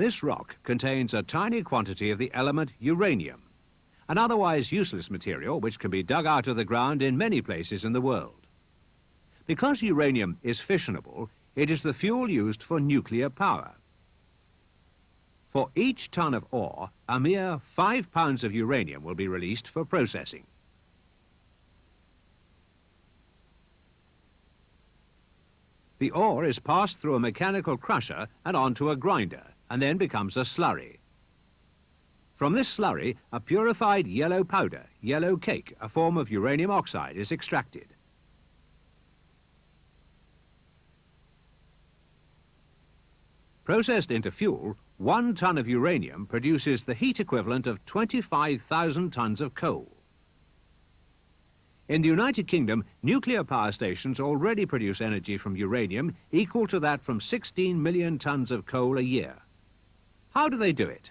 This rock contains a tiny quantity of the element uranium, an otherwise useless material which can be dug out of the ground in many places in the world. Because uranium is fissionable, it is the fuel used for nuclear power. For each ton of ore, a mere 5 pounds of uranium will be released for processing. The ore is passed through a mechanical crusher and onto a grinder, and then becomes a slurry. From this slurry, a purified yellow powder, yellow cake, a form of uranium oxide, is extracted. Processed into fuel, 1 ton of uranium produces the heat equivalent of 25,000 tons of coal. In the United Kingdom, nuclear power stations already produce energy from uranium equal to that from 16 million tons of coal a year. How do they do it?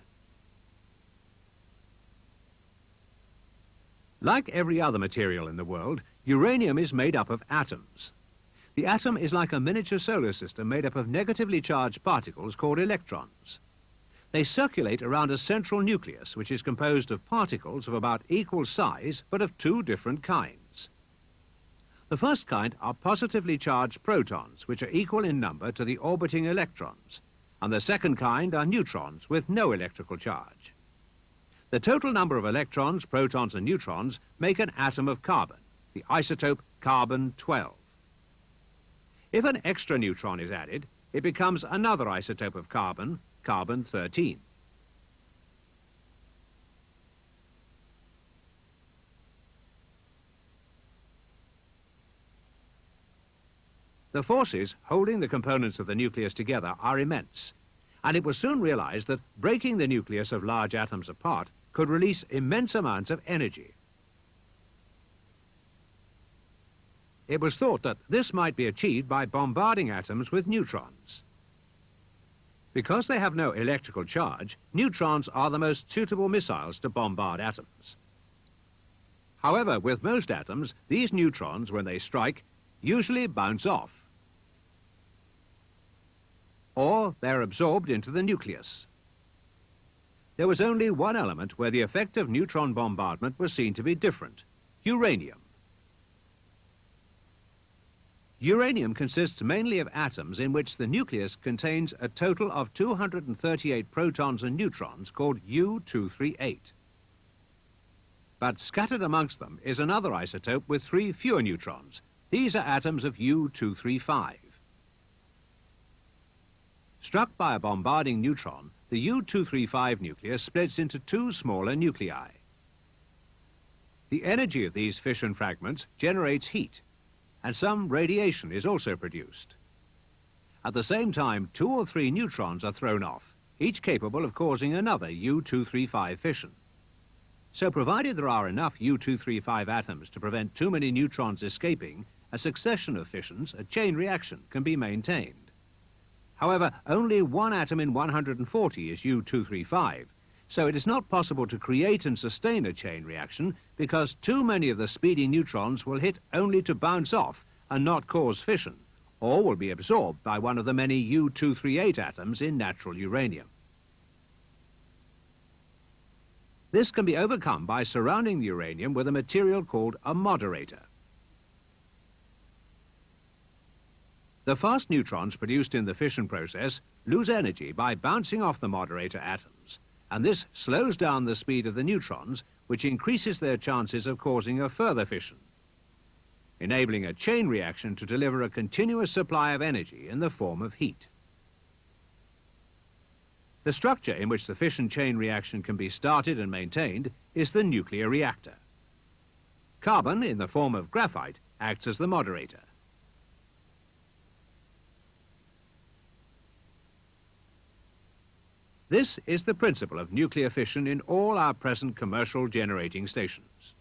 Like every other material in the world, uranium is made up of atoms. The atom is like a miniature solar system made up of negatively charged particles called electrons. They circulate around a central nucleus, which is composed of particles of about equal size, but of 2 different kinds. The first kind are positively charged protons, which are equal in number to the orbiting electrons, and the second kind are neutrons with no electrical charge. The total number of electrons, protons, and neutrons make an atom of carbon, the isotope carbon-12. If an extra neutron is added, it becomes another isotope of carbon, carbon-13. The forces holding the components of the nucleus together are immense, and it was soon realized that breaking the nucleus of large atoms apart could release immense amounts of energy. It was thought that this might be achieved by bombarding atoms with neutrons. Because they have no electrical charge, neutrons are the most suitable missiles to bombard atoms. However, with most atoms, these neutrons, when they strike, usually bounce off, or they're absorbed into the nucleus. There was only one element where the effect of neutron bombardment was seen to be different: uranium. Uranium consists mainly of atoms in which the nucleus contains a total of 238 protons and neutrons called U-238. But scattered amongst them is another isotope with 3 fewer neutrons. These are atoms of U-235. Struck by a bombarding neutron, the U-235 nucleus splits into 2 smaller nuclei. The energy of these fission fragments generates heat, and some radiation is also produced. At the same time, 2 or 3 neutrons are thrown off, each capable of causing another U-235 fission. So provided there are enough U-235 atoms to prevent too many neutrons escaping, a succession of fissions, a chain reaction, can be maintained. However, only 1 atom in 140 is U-235, so it is not possible to create and sustain a chain reaction because too many of the speedy neutrons will hit only to bounce off and not cause fission, or will be absorbed by one of the many U-238 atoms in natural uranium. This can be overcome by surrounding the uranium with a material called a moderator. The fast neutrons produced in the fission process lose energy by bouncing off the moderator atoms, and this slows down the speed of the neutrons, which increases their chances of causing a further fission, enabling a chain reaction to deliver a continuous supply of energy in the form of heat. The structure in which the fission chain reaction can be started and maintained is the nuclear reactor. Carbon, in the form of graphite, acts as the moderator. This is the principle of nuclear fission in all our present commercial generating stations.